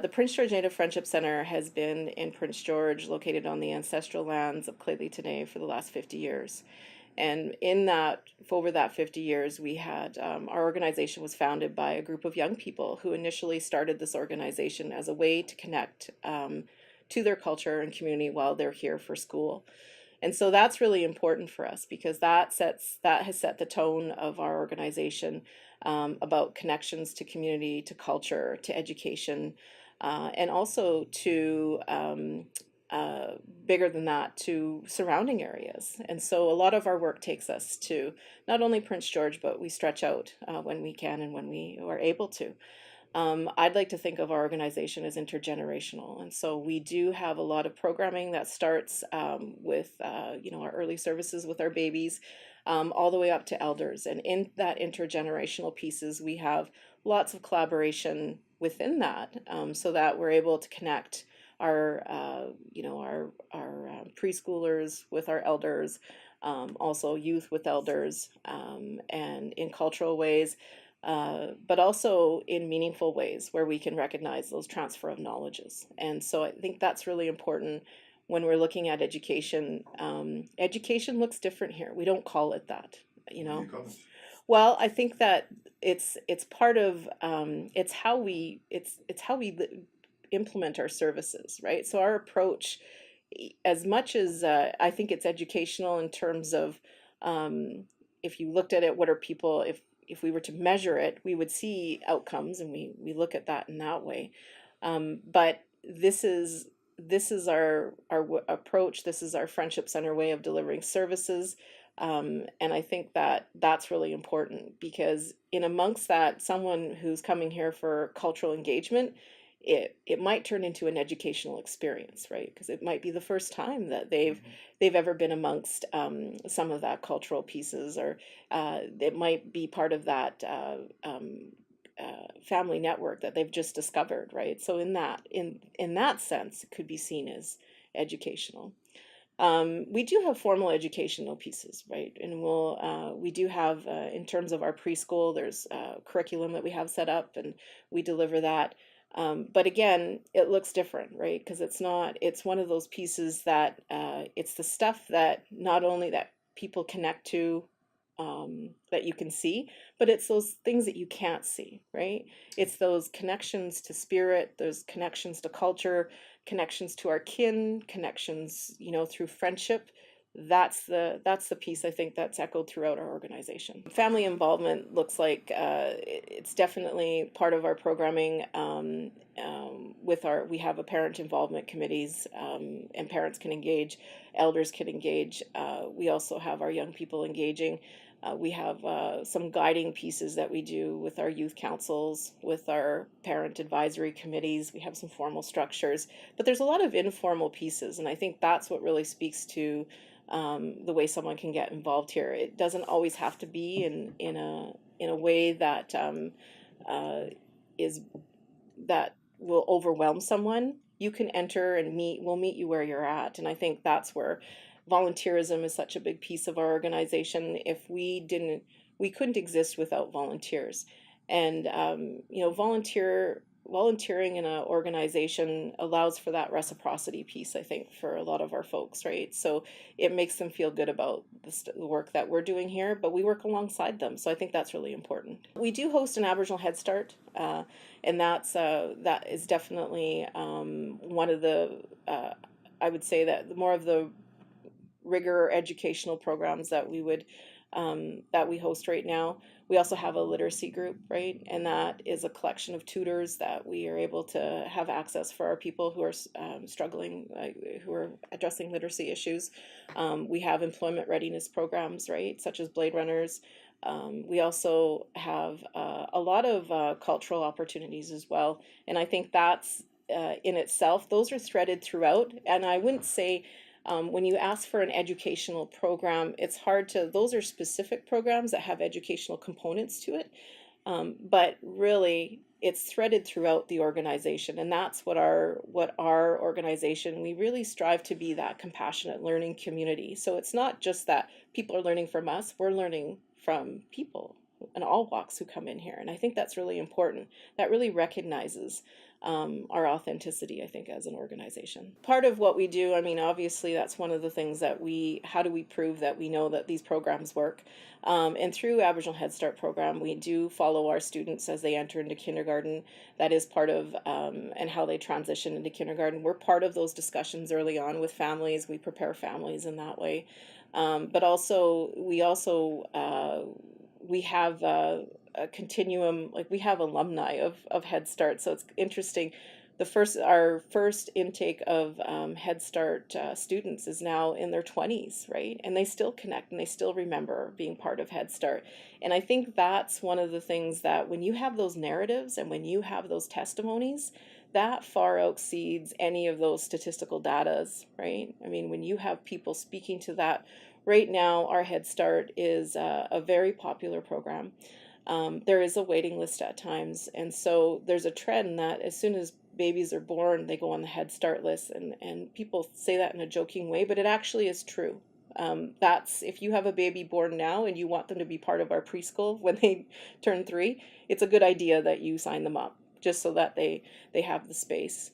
the Prince George Native Friendship Center has been in Prince George, located on the ancestral lands of Clayley-Tenay for the last 50 years. And in that, for over that 50 years, we had our organization was founded by a group of young people who initially started this organization as a way to connect to their culture and community while they're here for school. And so that's really important for us because that has set the tone of our organization about connections to community, to culture, to education, and also to bigger than that, to surrounding areas. And so a lot of our work takes us to not only Prince George, but we stretch out when we can and when we are able to. I'd like to think of our organization as intergenerational, and so we do have a lot of programming that starts with our early services with our babies, all the way up to elders. And in that intergenerational pieces, we have lots of collaboration within that, so that we're able to connect our preschoolers with our elders, also youth with elders, and in cultural ways. But also in meaningful ways where we can recognize those transfer of knowledges. And so I think that's really important when we're looking at education. Education looks different here. We don't call it that, you know. What do you call it? Well, I think that it's part of it's how we implement our services, right? So our approach, as much as I think it's educational in terms of if you looked at it, what are people, if we were to measure it, we would see outcomes, and we look at that in that way. But this is our approach. This is our Friendship Center way of delivering services. And I think that that's really important because in amongst that, someone who's coming here for cultural engagement, it might turn into an educational experience, right? Because it might be the first time that they've ever been amongst some of that cultural pieces, or it might be part of that family network that they've just discovered, right? So in that sense, it could be seen as educational. We do have formal educational pieces, right? And we do have, in terms of our preschool, there's a curriculum that we have set up, and we deliver that. But again, it looks different, right? Because it's one of those pieces that it's the stuff that not only that people connect to, that you can see, but it's those things that you can't see, right? It's those connections to spirit, those connections to culture, connections to our kin, connections, through friendship. That's the piece I think that's echoed throughout our organization. Family involvement looks like it's definitely part of our programming. We have a parent involvement committees, and parents can engage, elders can engage. We also have our young people engaging. We have some guiding pieces that we do with our youth councils, with our parent advisory committees. We have some formal structures, but there's a lot of informal pieces, and I think that's what really speaks to the way someone can get involved here. It doesn't always have to be in a way that that will overwhelm someone. You can enter and we'll meet you where you're at, and I think that's where volunteerism is such a big piece of our organization. If we couldn't exist without volunteers, and volunteering in an organization allows for that reciprocity piece, I think, for a lot of our folks, right? So it makes them feel good about the work that we're doing here, but we work alongside them. So I think that's really important. We do host an Aboriginal Head Start, and that is definitely one of the, I would say that more of the rigor educational programs that we host right now. We also have a literacy group, right? And that is a collection of tutors that we are able to have access for our people who are struggling, who are addressing literacy issues. We have employment readiness programs, right, such as Blade Runners. We also have a lot of cultural opportunities as well. And I think that's in itself, those are threaded throughout. And I wouldn't say when you ask for an educational program, it's hard to, those are specific programs that have educational components to it. But really, it's threaded throughout the organization. And that's what our organization, we really strive to be that compassionate learning community. So it's not just that people are learning from us, we're learning from people, and all walks who come in here. And I think that's really important. That really recognizes our authenticity, I think, as an organization. Part of what we do, I mean, obviously, that's one of the things that how do we prove that we know that these programs work? And through Aboriginal Head Start program, we do follow our students as they enter into kindergarten. That is part of, and how they transition into kindergarten. We're part of those discussions early on with families. We prepare families in that way. But also, we have a continuum, like we have alumni of Head Start. So it's interesting. Our first intake of Head Start students is now in their 20s, right? And they still connect and they still remember being part of Head Start. And I think that's one of the things that when you have those narratives and when you have those testimonies, that far exceeds any of those statistical datas, right? I mean, when you have people speaking to that, right now our Head Start is a very popular program. There is a waiting list at times, and so there's a trend that as soon as babies are born, they go on the Head Start list, and people say that in a joking way, but it actually is true. That's if you have a baby born now and you want them to be part of our preschool when they turn 3, it's a good idea that you sign them up just so that they have the space.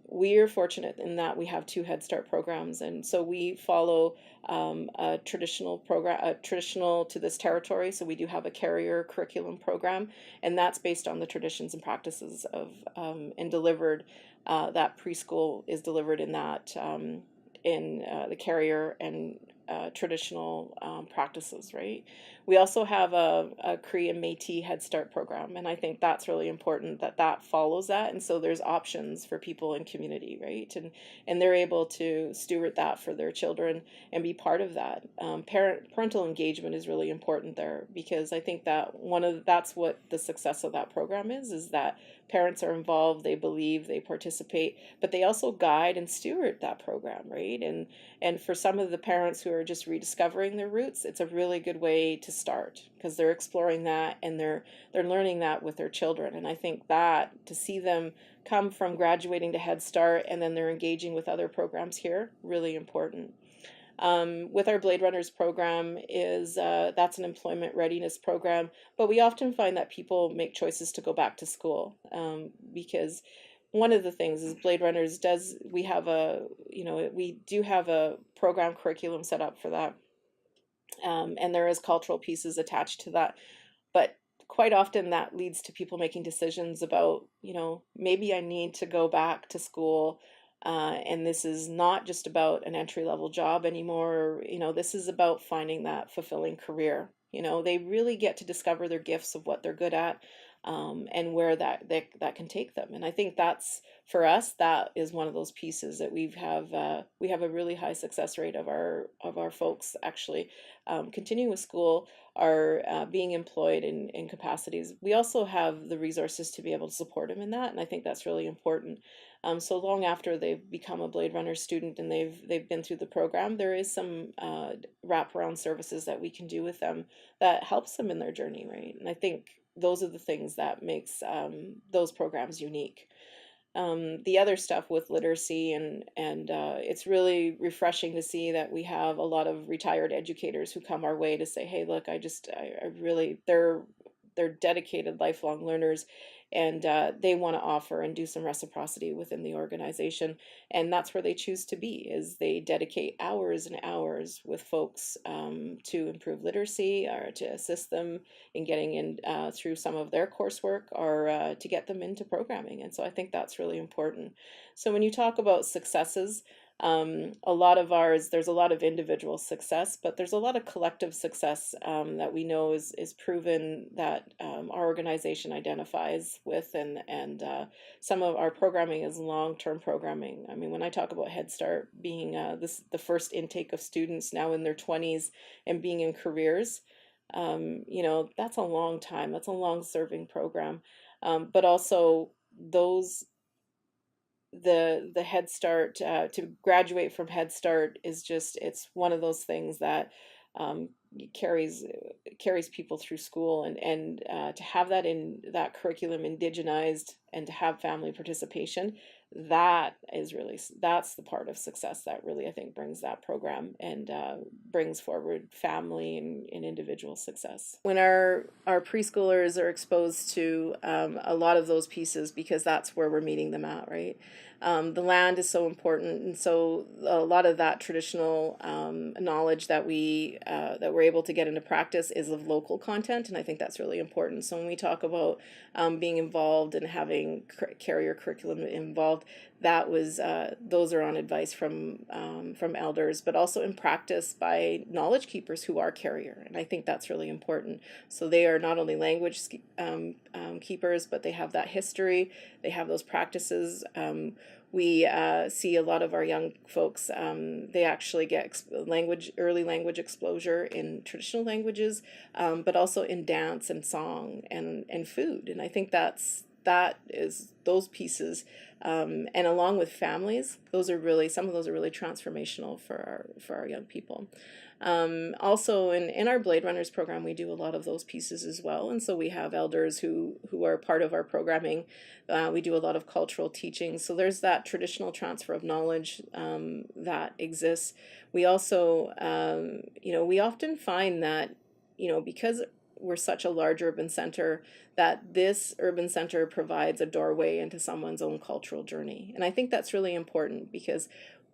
We are fortunate in that we have 2 Head Start programs, and so we follow a traditional program, traditional to this territory. So we do have a carrier curriculum program, and that's based on the traditions and practices of and delivered. That preschool is delivered in that in the carrier and traditional practices, right? We also have a Cree and Métis Head Start program, and I think that's really important that that follows that, and so there's options for people in community, right? And they're able to steward that for their children and be part of that. Parental engagement is really important there, because I think that that's what the success of that program is that parents are involved, they believe, they participate, but they also guide and steward that program, right? And for some of the parents who are just rediscovering their roots, it's a really good way to start, because they're exploring that and they're learning that with their children. And I think that to see them come from graduating to Head Start and then they're engaging with other programs here, really important. With our Blade Runners program is that's an employment readiness program, but we often find that people make choices to go back to school, because one of the things is Blade Runners we do have a program curriculum set up for that, and there is cultural pieces attached to that, but quite often that leads to people making decisions about, maybe I need to go back to school, and this is not just about an entry level job anymore. This is about finding that fulfilling career. They really get to discover their gifts of what they're good at, and where that can take them. And I think that's, for us, that is one of those pieces that we have a really high success rate of our folks actually continuing with school, are being employed in capacities. We also have the resources to be able to support them in that, and I think that's really important. So long after they've become a Blade Runner student and they've been through the program, there is some wraparound services that we can do with them that helps them in their journey, right? And I think those are the things that makes those programs unique. The other stuff with literacy and it's really refreshing to see that we have a lot of retired educators who come our way to say, hey, look, I really, they're dedicated lifelong learners, and they want to offer and do some reciprocity within the organization, and that's where they choose to be, is they dedicate hours and hours with folks to improve literacy or to assist them in getting in through some of their coursework, or to get them into programming. And so I think that's really important. So when you talk about successes, a lot of ours, there's a lot of individual success, but there's a lot of collective success that we know is proven that our organization identifies with, and some of our programming is long-term programming. I mean, when I talk about Head Start being the first intake of students now in their 20s and being in careers, that's a long time. That's a long-serving program, but also those the Head Start, to graduate from Head Start is just, it's one of those things that carries carries people through school, and to have that in that curriculum indigenized and to have family participation, that is really, that's the part of success that really I think brings that program and brings forward family and individual success. When our preschoolers are exposed to a lot of those pieces, because that's where we're meeting them at, right? The land is so important, and so a lot of that traditional knowledge that we're able to get into practice is of local content, and I think that's really important. So when we talk about being involved and having carrier curriculum involved, that was those are on advice from elders, but also in practice by knowledge keepers who are carrier, and I think that's really important. So they are not only language keepers, but they have that history, they have those practices. We see a lot of our young folks, they actually get early language exposure in traditional languages, but also in dance and song and food. And I think that is those pieces, and along with families, those are really, some of those are really transformational for our young people. Also in our Blade Runners program, we do a lot of those pieces as well. And so we have elders who are part of our programming. We do a lot of cultural teaching. So there's that traditional transfer of knowledge that exists. We also, we often find that, because we're such a large urban center, that this urban center provides a doorway into someone's own cultural journey. And I think that's really important, because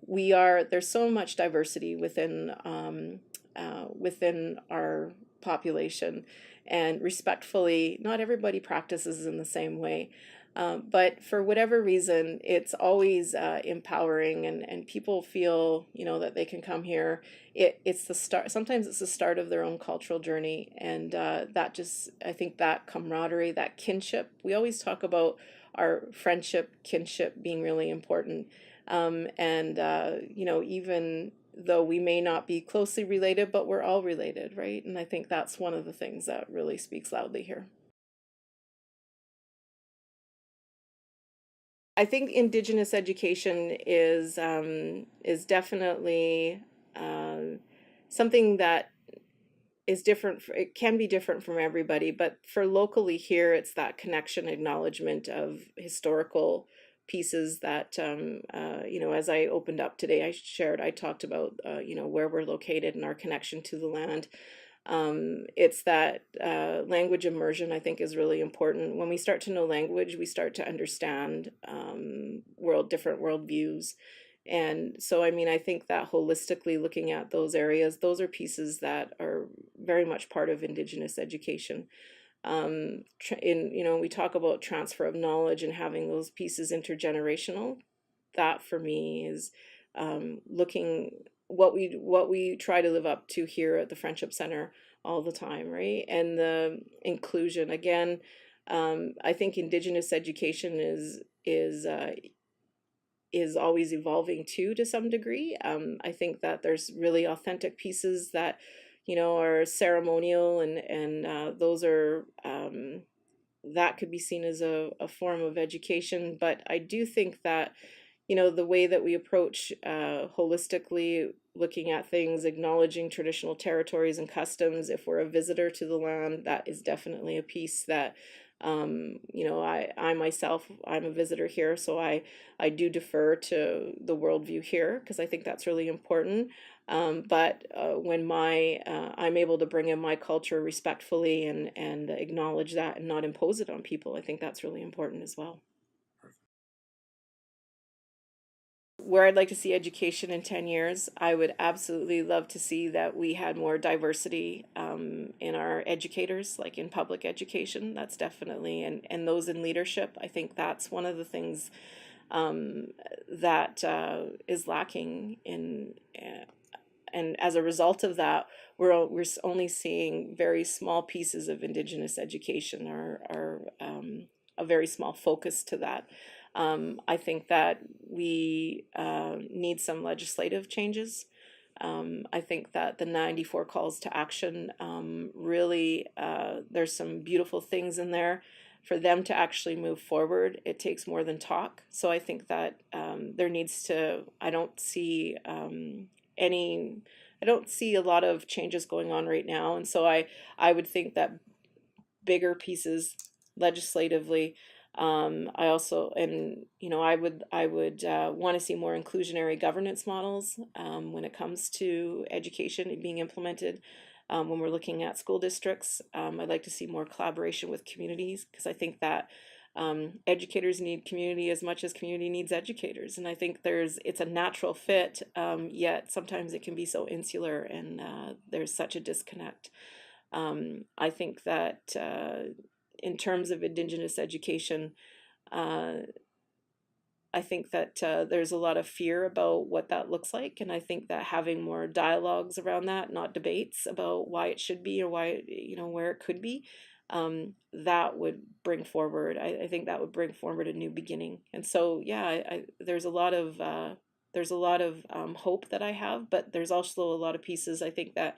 there's so much diversity within our population, and respectfully, not everybody practices in the same way. But for whatever reason, it's always empowering, and people feel, that they can come here. It's the start. Sometimes it's the start of their own cultural journey, and I think that camaraderie, that kinship. We always talk about our friendship, kinship being really important. Even though we may not be closely related, but we're all related, right? And I think that's one of the things that really speaks loudly here. I think Indigenous education is definitely something that is different. It can be different from everybody, but for locally here, it's that connection, acknowledgement of historical pieces that, as I opened up today, I talked about, where we're located and our connection to the land. It's that language immersion, I think, is really important. When we start to know language, we start to understand different worldviews. And so, I think that holistically looking at those areas, those are pieces that are very much part of Indigenous education. We talk about transfer of knowledge and having those pieces intergenerational. That for me is looking what we try to live up to here at the Friendship Center all the time, right? And the inclusion again. I think Indigenous education is always evolving too, to some degree. I think that there's really authentic pieces that, are ceremonial, and those are that could be seen as a form of education. But I do think that, the way that we approach holistically looking at things, acknowledging traditional territories and customs, if we're a visitor to the land, that is definitely a piece that, I myself, I'm a visitor here, so I do defer to the worldview here, because I think that's really important. But when I'm able to bring in my culture respectfully and acknowledge that and not impose it on people, I think that's really important as well. Where I'd like to see education in 10 years, I would absolutely love to see that we had more diversity in our educators, like in public education. That's definitely, and those in leadership. I think that's one of the things that is lacking in. And as a result of that, we're only seeing very small pieces of Indigenous education, or a very small focus to that. I think that we need some legislative changes. I think that the 94 calls to action, really, there's some beautiful things in there. For them to actually move forward, it takes more than talk. So I think that I don't see any I don't see a lot of changes going on right now. And so I would think that bigger pieces legislatively. I also, and I would want to see more inclusionary governance models when it comes to education being implemented. When we're looking at school districts, I'd like to see more collaboration with communities, because I think that educators need community as much as community needs educators, and I think it's a natural fit. Yet sometimes it can be so insular, and there's such a disconnect. I think that in terms of Indigenous education, uh, I think that there's a lot of fear about what that looks like, and I think that having more dialogues around that, not debates about why it should be or why, where it could be, that would bring forward. I think that would bring forward a new beginning. And so, yeah, there's a lot of hope that I have, but there's also a lot of pieces I think that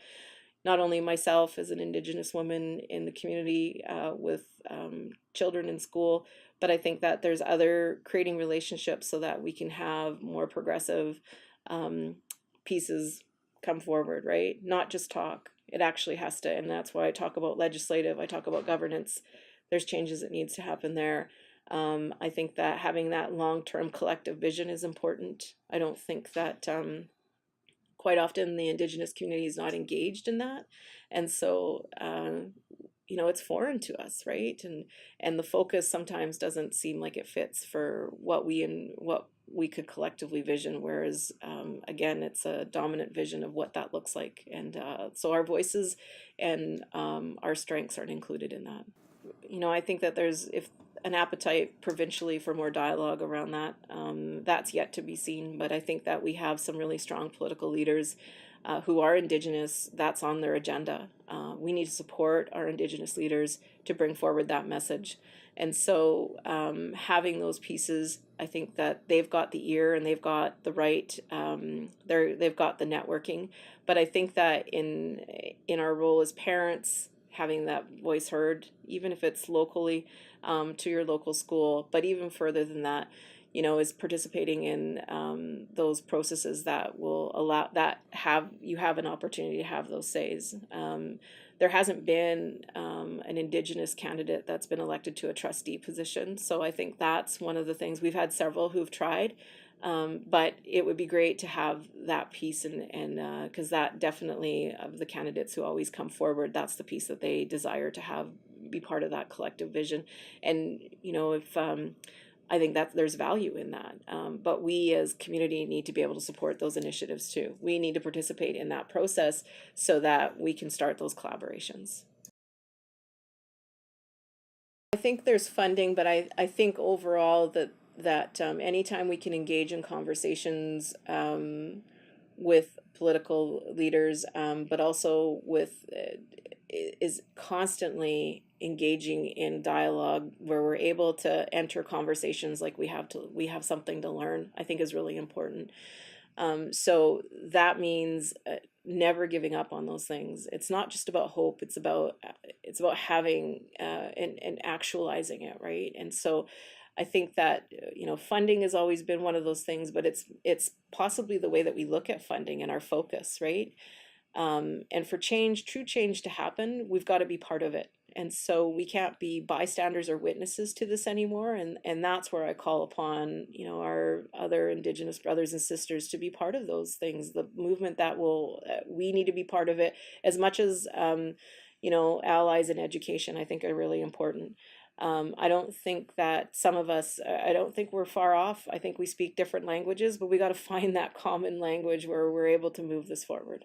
not only myself as an Indigenous woman in the community with children in school, but I think that there's other creating relationships so that we can have more progressive um, pieces come forward, right? Not just talk. It actually has to, and that's why I talk about legislative, I talk about governance. There's changes that needs to happen there. I think that having that long-term collective vision is important. I don't think that quite often the Indigenous community is not engaged in that, and so it's foreign to us, right? And the focus sometimes doesn't seem like it fits for what we could collectively vision, whereas again, it's a dominant vision of what that looks like, and so our voices and our strengths aren't included in that. I think that there's if an appetite provincially for more dialogue around that. That's yet to be seen, but I think that we have some really strong political leaders who are Indigenous. That's on their agenda. We need to support our Indigenous leaders to bring forward that message. And so having those pieces, I think that they've got the ear and they've got the right, they've got the networking. But I think that in our role as parents, having that voice heard, even if it's locally to your local school, but even further than that, is participating in those processes that will allow that you have an opportunity to have those says. There hasn't been an Indigenous candidate that's been elected to a trustee position, so I think that's one of the things. We've had several who've tried, but it would be great to have that piece, and because that definitely, of the candidates who always come forward, that's the piece that they desire to have be part of that collective vision. And if I think that there's value in that, but we as community need to be able to support those initiatives too. We need to participate in that process so that we can start those collaborations. I think there's funding, but I think overall that anytime we can engage in conversations with political leaders, but also with is constantly engaging in dialogue where we're able to enter conversations like we have something to learn, I think is really important. So that means never giving up on those things. It's not just about hope. It's about having and actualizing it, right? And so I think that funding has always been one of those things, but it's possibly the way that we look at funding and our focus, right? And for change, true change to happen, we've got to be part of it. And so we can't be bystanders or witnesses to this anymore. And that's where I call upon, our other Indigenous brothers and sisters to be part of those things, the movement that we need to be part of it as much as, allies in education, I think are really important. I don't think that I don't think we're far off. I think we speak different languages, but we got to find that common language where we're able to move this forward.